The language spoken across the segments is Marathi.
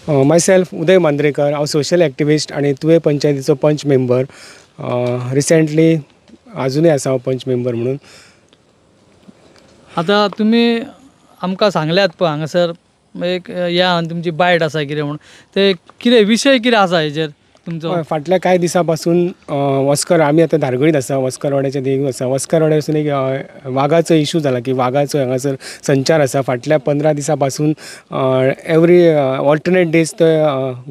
माय सेल्फ उदय मांद्रेकर, हांव सोशल एक्टिविस्ट आणि तुवें पंचायतीचो पंच मेंबर. रिसेंटली अजूनय आसा हांव पंच मेंबर म्हणून. आता तुम्ही आमकां सांगल्यात पळय हांगासर एक या तुमची बायट आसा कितें म्हणून ते कितें विशय कितें आसा हेजेर तुमचो? फाटल्या कांय दिसां पासून वस्कर आमी आतां धारगळीत आसा, वस्कर वाड्याच्या देगून आसा. वस्कर वाड्यासून एक वागाचो इशू जाला की वागाचो हांगासर संचार आसा. फाटल्या 15 दिसां पासून एवरी ऑल्टरनेट डेज थंय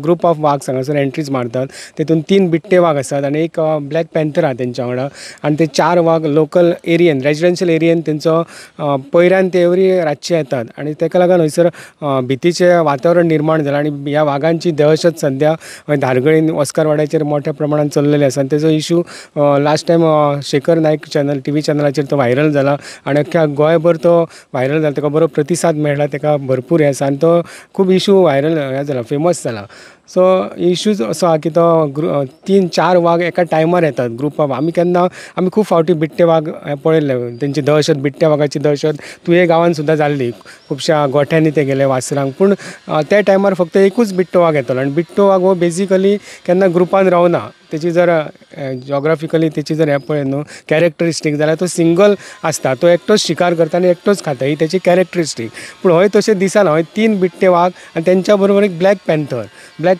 ग्रूप ऑफ वाग्स हांगासर एंट्रीज मारतात. तेतून 3 बिबटे वाग आसात आनी एक ब्लॅक पॅन्थर आहा तेंच्या वांगडा. आनी ते 4 वाग लोकल एरियेन रेजिडेन्शियल एरियेन तेंचो पयऱ्यान ते एवरी रातचे येतात आनी तेका लागून हयसर भितीचें वातावरण निर्माण जालां. आनी ह्या वागांची दहशत सद्या धारगळीन वस्कर वाड्याचेर मोठ्या प्रमाणात चल्लेले आसा. तेजो इशू लास्ट टायम शेखर नायक चॅनल टीव्ही चॅनलाचेर तो व्हायरल जाला आनी अख्ख्या गोंयभर तो व्हायरल जाला. तेका बरो प्रतिसाद मेळ्ळा, तेका भरपूर हें आसा आनी तो खूब इशू व्हायरल हें जाला, फेमस जाला. सो इशूज असो आहा की तो 3-4 वाग एका टायमार येतात ग्रुपाक. आमी खूब फावटी बिबटे वाग पळयल्ले, तेंची दहशत, बिबट्या वागाची दहशत तुये गांवांत सुद्दां जाल्ली. खुबश्या गोठ्यांनी ते गेले वासरांक, पूण त्या टायमार फक्त एकूच बिबटो वाग येतलो. आनी बिबटो वाग हो बेजिकली केन्ना ग्रुपान रावना. तेची जर जॉग्राफिकली तेची जर हें पळयत न्हू कॅरेक्टरिस्टीक जाल्यार तो सिंगल आसता, तो एकटोच शिकार करता आनी एकटोच खाता, ही तेची कॅरेक्टरिस्टीक. पूण हय तशें दिसना. हय 3 बिबटे वाग आनी तेंच्या बरोबर एक ब्लॅक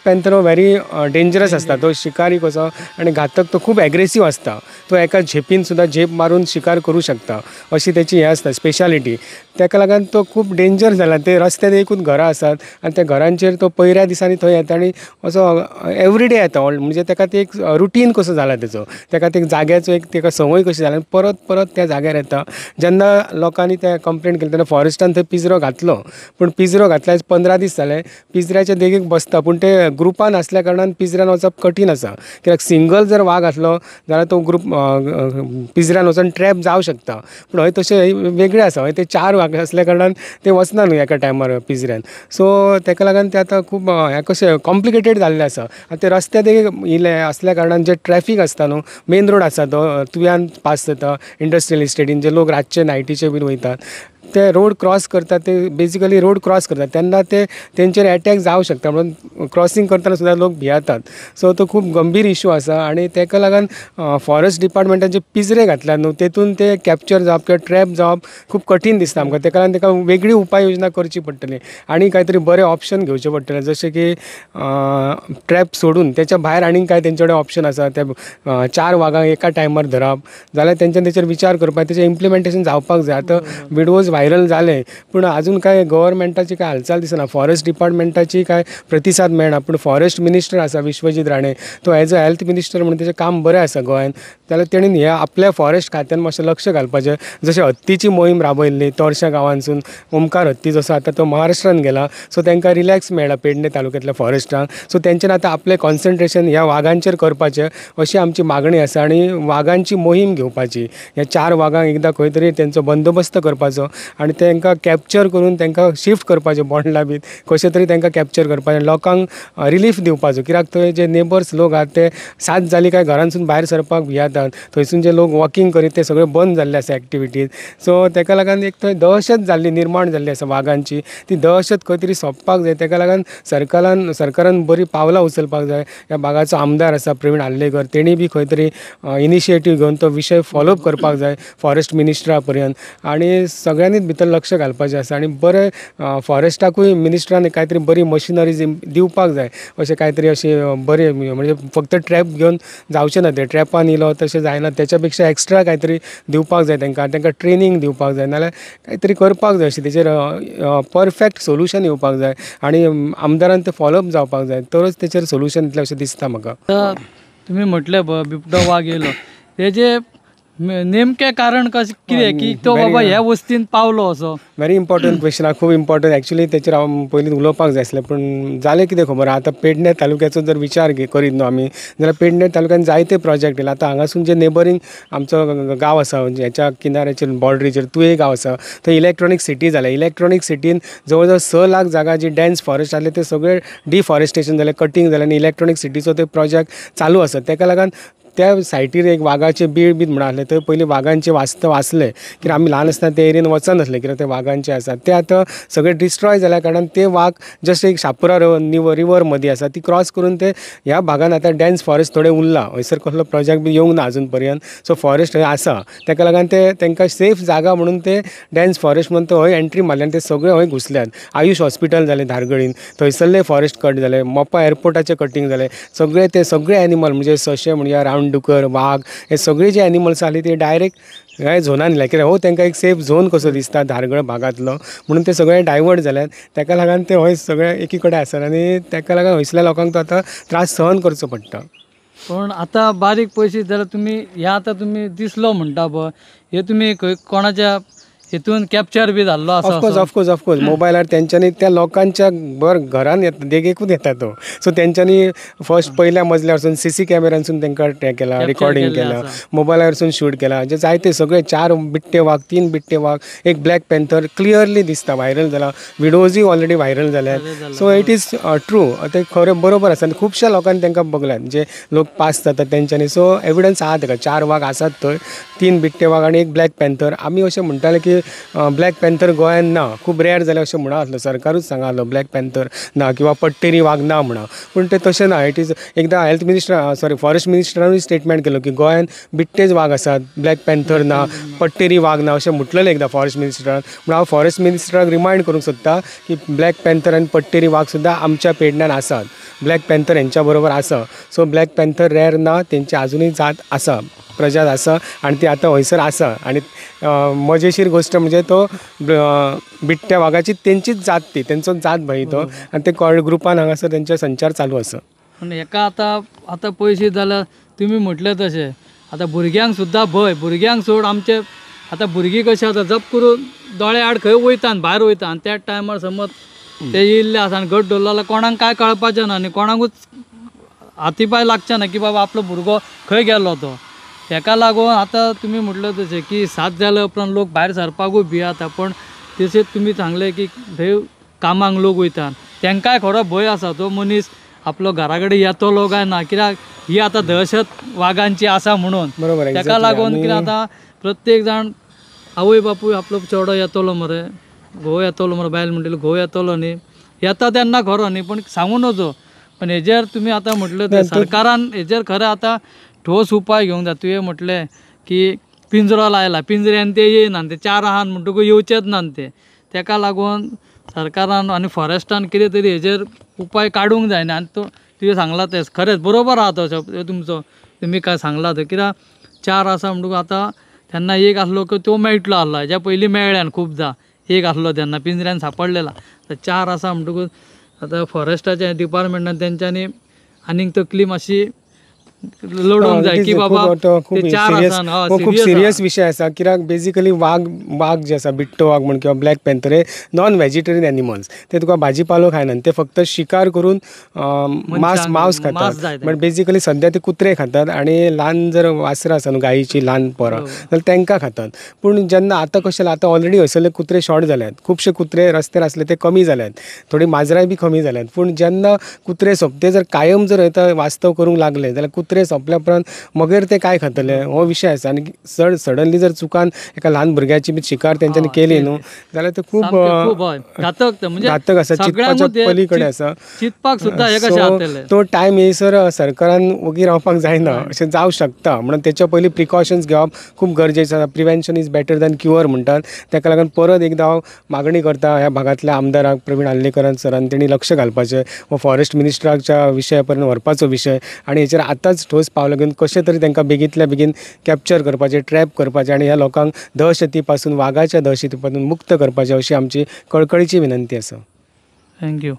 पॅन्थर हो व्हेरी डेंजरस आसता. तो शिकारी कसो आनी घातक, तो खूब एग्रेसीव आसता. तो एका झेपीन सुद्दां झेप मारून शिकार करूं शकता, अशी तेची हें आसता स्पेशालिटी. तेका लागून तो खूब डेंजर जाला. ते रस्त्यार एकूच घरां आसात आनी त्या घरांचेर तो पयऱ्या दिसांनी थंय येता आनी असो एवरीडे येता. म्हणजे तेका ते एक रुटीन कसो जाला तेचो, तेका ते जाग्याचो एक तेका संवय कशी जाला आनी परत परत त्या जाग्यार येता. जेन्ना लोकांनी ते कंप्लेंट केली तेन्ना फॉरेस्टान थंय पिंजरो घातलो, पूण पिंजरो घातल्या 15 दीस जाले, पिंजऱ्याच्या देगेक बसता. पूण ते ग्रुपान आसल्या कारणान पिंजऱ्यान वचप कठीण आसा. कित्याक सिंगल जर वाग आसलो जाल्यार तो ग्रूप पिंजऱ्यान वचून ट्रॅप जावं शकता. पूण हय तशें वेगळे आसा. हय ते 4 वाग आसल्या कारणान ते वचना न्हू एका टायमार पिंजऱ्यान. सो तेका लागून ते आतां खूब हें कशें कॉम्प्लिकेटेड जाल्लें आसा. आनी ते रस्त्या देगेक इल्ले आसल्या कारणान जे ट्रॅफीक आसता न्हू, मेन रोड आसा तो तुव्यान पास जाता इंडस्ट्रियल इस्टेटीन, जे लोक रातचे नायटीचे बीन वयतात ते रोड क्रॉस करतात, ते बेजिकली रोड क्रॉस करतात तेन्ना ते तेंचेर एटॅक जावं शकता. म्हणून क्रॉसींग करतना सुद्दां लोक भियेतात. सो तो खूब गंभीर इशू आसा आनी तेका लागून फॉरेस्ट डिपार्टमेंटान जे पिंजरे घातल्यात न्हू तेतून ते कॅप्चर जावप किंवा ट्रॅप जावप खूब कठीण दिसता आमकां. तेका लागून तेका वेगळी उपाय योजना करची पडटली आनी कांय तरी बरें ऑप्शन घेवचें पडटलें, जशें की ट्रॅप सोडून तेच्या भायर आनीक कांय तेंचे कडेन ऑप्शन आसा. ते 4 वागांक एका टायमार धरप जाल्यार तेंच्यान तेचेर विचार करपाक, तेचें इम्प्लिमेंटेशन जावपाक जाय. आतां विडिओज व्हायरल जाले पूण आजून काय गव्हर्मेंटाची काय हालचाल दिसना, फॉरेस्ट डिपार्टमेंटाची काय प्रतिसाद मेळना. पूण फॉरेस्ट मिनिस्टर आसा विश्वजीत राणे, तो एज अ हेल्थ मिनिस्टर म्हणून तेचें काम बरें आसा गोंयांत. जाल्यार तेणीन ह्या आपल्या फॉरेस्ट खात्यान मातशें लक्ष घालपाचें. जशें हत्तीची मोहीम राबयल्ली तोरशा गांवांसून, ओमकार हत्ती जसो आतां तो महाराष्ट्रान गेला, सो तांकां रिलॅक्स मेळ्ळा पेडणे तालुक्यांतल्या फॉरेस्टांक. सो तेंच्यान आतां आपलें कॉन्सन्ट्रेशन ह्या वागांचेर करपाचें अशी आमची मागणी आसा आनी वागांची मोहीम घेवपाची. ह्या 4 वागांक एकदां खंय तरी तेंचो बंदोबस्त करपाचो आनी तांकां कॅप्चर करून तांकां शिफ्ट करपाचें बोंडला बीन, कशें तरी तांकां कॅप्चर करपाचें, लोकांक रिलीफ दिवपाचो. कित्याक थंय जे नेबर्स लोक आहात ते सात जाली काय घरांसून भायर सरपाक भियेतात. थंयसून जे लोक वॉकिंग करीत ते सगळे बंद जाल्ले आसा एक्टिविटीज. सो तेका लागून एक थंय दहशत जाल्ली निर्माण जाल्ली आसा वागांची. ती दहशत खंय तरी सोंपपाक जाय. तेका लागून सरकारान बरी पावलां उचलपाक जाय. ह्या भागाचो आमदार आसा प्रवीण आल्लेकर, तेणी बी खंय तरी इनिशिएटीव घेवन तो विशय फॉलोअप करपाक जाय फॉरेस्ट मिनिस्टरा पर्यंत आनी सगळ्यांनीच भितर लक्ष घालपाचें आसा. आनी बरें फॉरेस्टाकूय मिनिस्टरान कांय तरी बरी मशिनरीज दिवपाक जाय. अशें कांय तरी अशें बरें, म्हणजे फक्त ट्रॅप घेवन जावचें ना, ते ट्रॅपान इलो तशें जायना, तेच्या पेक्षा एक्स्ट्रा कांय तरी दिवपाक जाय तांकां ट्रेनींग दिवपाक जाय, नाल्यार कांय तरी करपाक जाय अशें तेचेर परफेक्ट सोल्युशन येवपाक जाय आनी आमदारान ते फॉलोअप जावपाक जाय, तरच तेचेर सोल्युशन येतलें अशें दिसता म्हाका. तुम्ही म्हटलें बिबटो वाग येयलो, तेजे नेमकें कारण कशें कितें की तो बाबा ह्या वस्तीन पावलो असो? व्हेरी इम्पॉर्टंट क्वेश्चन आहा, खूब इम्पॉर्टंट. एक्चुली तेचेर हांव पयलीं उलोवपाक जाय आसलें, पूण जालें कितें खबर आहा, आतां पेडणे तालुक्याचो जर विचार करीत न्हू आमी, जाल्यार पेडणे तालुक्यान जायते प्रोजेक्ट येयला. आतां हांगासून जे नेबरींग आमचो गांव आसा, हेच्या किनाऱ्याचेर बॉर्डरीचेर तुये गांव आसा, थंय इलेक्ट्रॉनीक सिटी जाल्या. इलेक्ट्रॉनीक सिटीन जवळ जवळ 6 लाख जागा जी डेन्स फॉरेस्ट आसले ते सगळे डिफॉरेस्टेशन जालें, कटींग जालें आनी इलेक्ट्रॉनीक सिटीचो ते प्रोजेक्ट चालू आसा. तेका लागून त्या सायटीर एक वाघाचे बीड बीड म्हणून आसले, थंय पयलीं वाघांचे वास्तव आसले, कित्याक आमी ल्हान आसतना ते एरियेन वचनासले कित्याक ते वाघांचे आसात. ते आतां सगळे डिस्ट्रॉय जाल्या कारणान ते वाघ जस्ट एक शापुरा रिवर मदीं आसा ती क्रॉस करून ते ह्या भागान आतां डेन्स फॉरेस्ट थोडे उरला. हयसर कसलो प्रोजेक्ट बी येवंक ना अजून पर्यंत. सो फॉरेस्ट थंय आसा, ताका लागून ते तांकां सेफ जागा म्हणून ते डेन्स फॉरेस्ट म्हणून थंय एंट्री मारल्यान ते सगळे हय घुसल्यात. आयुश हॉस्पिटल जालें धारगळीन, थंयसरले फॉरेस्ट कट जाले, मोपा एअरपोर्टाचे कटींग जाले. सगळे एनिमल म्हणजे सशे म्हणया, रावणडुकर, वाघ, हे सगळे जे एनिमल्स आसले ते डायरेक्ट ह्या झोनान येयले कित्याक तांकां एक सेफ झोन कसो दिसता धारगळ भागांतलो म्हणून ते सगळे डायवर्ट जाल्यात. ताका लागून ते हय सगळे एकी कडेन आसात आनी ताका लागून हयसरल्या लोकांक तो आतां त्रास सहन करचो पडटा. पण आता बारीक पयशे जाल्यार तुमी हे आतां तुमी दिसलो म्हणटा पळय, हे तुमी खंय कोणाच्या हितून कॅप्चर बी जाल्लो आसा? ऑफकोर्स मोबायलार तेंच्यांनी त्या लोकांच्या घरान येता, देगेकूच येता तो. सो तेंच्यांनी फर्स्ट पयल्या मजल्यार वचून CC कॅमेरानसून तांकां ट्रॅक केला, रिकॉर्डिंग केला, मोबायलारसून शूट केला. जे जायते सगळे 4 बिबटे वाघ, 3 बिबटे वाघ, एक ब्लॅक पॅन्थर क्लियरली दिसता, व्हायरल जाला, विडिओजूय ऑलरेडी व्हायरल जाल्यात. सो इट इज ट्रू, ते खरें बरोबर आसा. खुबश्या लोकांनी तांकां बघल्यात, जे लोक पास जातात तेंच्यांनी. सो एविडन्स आहा ताका, 4 वाघ आसात थंय, 3 बिबटे वाघ आनी एक ब्लॅक पॅन्थर. आमी अशें म्हणटाले की ब्लॅक पॅन्थर गोंयान ना, खूब रेअर जालें अशें म्हणा आसलो, सरकारूच सांगालो ब्लॅक पॅन्थर ना किंवा पट्टेरी वाघ ना म्हणा. पूण ते तशें ना. इट इज एकदां हेल्थ मिनिस्टर फॉरेस्ट मिनिस्टरानूय स्टेटमेंट केलो की गोंयान बिबटेच वाघ आसात, ब्लॅक पॅन्थर ना, पट्टेरी वाघ ना अशें म्हटलेलें एकदां फॉरेस्ट मिनिस्टरान. म्हणून हांव फॉरेस्ट मिनिस्टराक रिमांड करूंक सोदता की ब्लॅक पॅन्थर आनी पट्टेरी वाघ सुद्दां आमच्या पेडण्यान आसात. ब्लॅक पॅन्थर हेंच्या बरोबर आसा. सो ब्लॅक पॅन्थर रेअर ना, तेंची आजुनूय जात आसा, प्रजात आसा आनी ती आतां हयसर आसा. आनी मजेशीर गोश्ट म्हणजे तो बिबट्या वाघाची तेंचीच जात ती, तेंचोच जात भंय तो, आनी ते ग्रुपान हांगासर तेंचे संचार चालू आसा. पण हेका आतां पयशे जाल्यार तुमी म्हटले तशें आतां भुरग्यांक सुद्दां भंय, भुरग्यांक सोड आमचे आतां भुरगीं कशें आतां जप करून दोळे आड खंय वयता आनी भायर वयता आनी त्या टायमार समज ते येयल्ले आसा आनी घट धरलो जाल्यार कोणाक कांय कळपाचें ना आनी कोणाकूच हाती पांय लागचें ना की बाबा आपलो भुरगो खंय गेलो तो. हेका लागून आतां तुमी म्हटलें तशें की 7 जाल्या उपरांत लोक भायर सरपाकूय भियेता. पण तशेंच तुमी सांगलें की थंय कामाक लोक वयता, तांकांय खरो भंय आसा तो मनीस आपलो घरा कडेन येतलो काय ना, कित्याक ही आतां दहशत वाघांची आसा म्हणून. बरोबर. ताका लागून कितें आतां प्रत्येक जाण आवय बापूय आपलो चेडो येतलो मरे, घोव येतलो मरे, बायल म्हणटली घोव येतलो न्ही, येता तेन्ना खरो न्ही, पण सांगून वचो. पण हेजेर तुमी आतां म्हटलें तें सरकारान हेजेर खरें आतां ठोस उपाय घेवंक जाय. तुवें म्हटलें की पिंजरो लायला, पिंजऱ्यान ते येयना, ते 4 आहात म्हणटकूच येवचेच ना ते. ताका लागून सरकारान आनी फॉरेस्टान कितें तरी हेजेर उपाय काडूंक जाय न्ही. आनी तो तुवें सांगला तें खरेंच बरोबर आहा तो तुमचो, तुमी काय सांगला तो. कित्याक 4 आसा म्हणटकूच आतां तेन्ना एक आसलो की तो मेळटलो आसलो, हेज्या पयलीं मेळ्ळ्यान खूबदां, एक आसलो तेन्ना पिंजऱ्यान सांपडलेला. 4 आसा म्हणटकूच आतां फॉरेस्टाच्या डिपार्टमेंटान तेंच्यांनी आनीक तकली मातशी लडोवंक जाय की बाबा ते 4 आसा. खूब सिरियस विशय आसा. कित्याक बेजिकली वाघ जे आसा, बिट्टो वाघ म्हण किंवा ब्लॅक पॅन्थर, हे नॉन व्हेजिटेरियन एनिमल्स. ते तुका भाजी पालो खायनात, ते फक्त शिकार करून मांस खातात. बट बेजिकली सद्या ते कुत्रे खातात आनी ल्हान जर वासरां आसा न्हू, गायीची ल्हान पोरां, जाल्यार तांकां खातात. पूण जेन्ना आतां कशें आतां ऑलरेडी हयसरले कुत्रे शॉर्ट जाल्यात, खुबशे कुत्रे रस्त्यार आसले ते कमी जाल्यात, थोडी माजरांय बी कमी जाल्यात. पूण जेन्ना कुत्रे सोंपते जर कायम जर थंय वास्तव करूंक लागले जाल्यार कुत्रे सोंपल्या उपरांत मागीर ते काय खातले हो विशय आसा. आनी सडनली जर चुकान एका ल्हान भुरग्याची बी शिकार तेंच्यांनी केली न्हू जाल्यार ते खूब घातक आसा, चिंतपाच्या पलीकडे आसा. चिंतपाक सुद्दां हे कशें जातलें. तो टायम येयसर सरकारान वगी रावपाक जायना, अशें जावं शकता. म्हणून तेच्या पयलीं प्रिकॉशन्स घेवप खूब गरजेचें आसा. Prevention is better than cure म्हणटात. ताका लागून परत एकदां हांव मागणी करता ह्या भागांतल्या आमदाराक प्रवीण आल्लेकरान सरान तेणी लक्ष घालपाचें, हो फॉरेस्ट मिनिस्टराच्या विशया पर्यंत व्हरपाचो विशय आनी हेचेर आतांच ठोस पावल घेवन कशें तरी तांकां बेगींतल्या बेगीन कॅप्चर करपाचें, ट्रॅप करपाचें आनी ह्या लोकांक दहशती पासून, वाघाच्या दहशती पासून मुक्त करपाचें, अशी आमची कळकळीची विनंती आसा. थँक्यू.